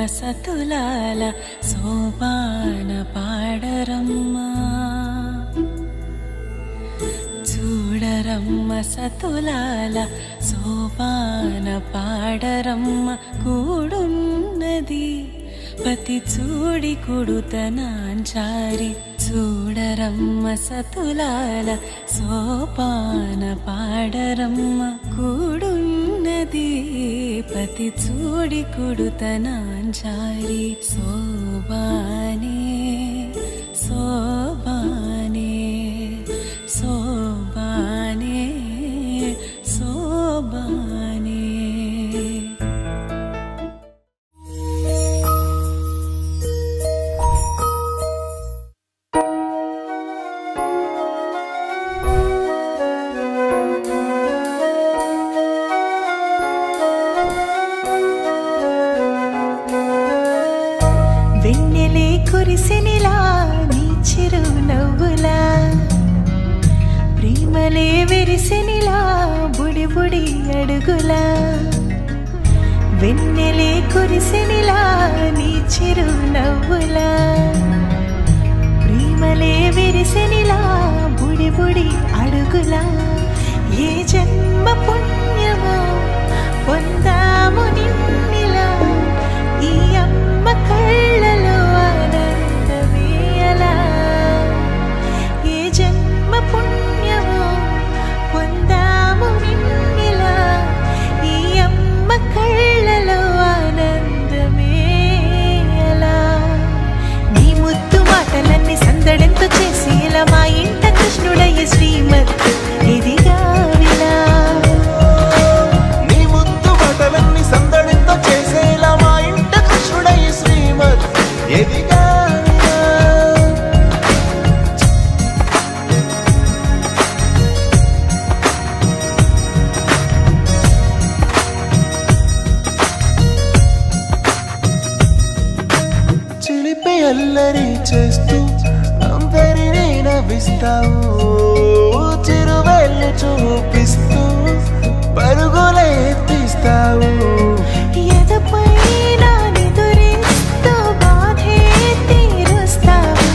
సతులాల సోపాన పాడరమ్మ చూడరమ్మ సతులాల సోపాన పాడరమ్మ కూడున్నది పతి చూడి కుడుతనాంచారి చూడరమ్మ సతులాల సోపాన పాడరమ్మ కూడున్నది పతి చూడి కుడుతనాంచారి శోభానే శోభానే శోభానే శోభానే వెన్నెలే కురిసినిలా నీ చిరు నవ్వులా ప్రేమలే విరిసినిలా బుడి బుడి అడుగులా వెన్నెలే కురిసినిలా నీ చిరు నవ్వులా ప్రేమలే విరిసినిలా బుడి బుడి అడుగులా ఏ జన్మ పుణ్యమో పొందాము నిన్నిలా ఈ అమ్మ కళ్ళలో ఆనందమే అలా ఏ జన్మ పుణ్యమో పొందాము నిన్నిలా ఈ అమ్మ కళ్ళలో ఆనందమే అలా నీ ముద్దు మాటలన్నీ సందడంతో చేసి ఇలా మా ఇంట కృష్ణుడయ్య శ్రీమత్ ఇదిగా విలా నీ ముద్దు మాటలన్నీ సందడంతో చేసేలా మా ఇంట కృష్ణుడయ్య శ్రీమత్ ఎదిగా చిలిపి అల్లరి చేస్తూ అందరినీ నవ్విస్తావు చిరువెళ్ళు చూపిస్తూ పరుగులే తీస్తావు ఎదపైన నిదురిస్తూ బాధే తీరుస్తావు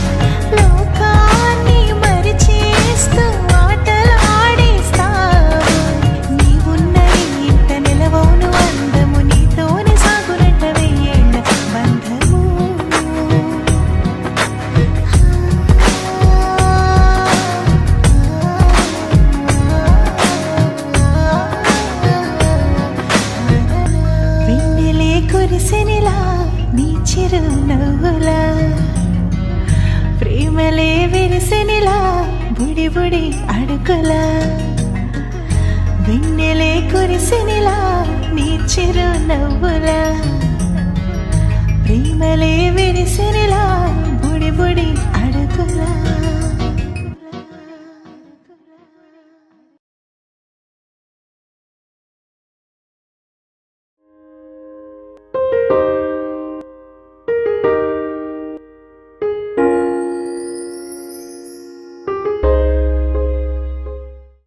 లోకాన్ని మరిచేస్తూ ఆటలాడిస్తావు నీవున్న ఇంట నిలవను అందము నీతోనే సాగునట్ట వెయ్యేళ్ళ బంధము వెన్నెలే కురిసినిలా నీ చిరు నవ్వులా ప్రేమలే విరిసినిలా బుడి బుడి అడుగులా వెన్నెలే కురిసినిలా నీ చిరు నవ్వులా ప్రేమలే విరిసినిలా బుడి బుడి అడుగులా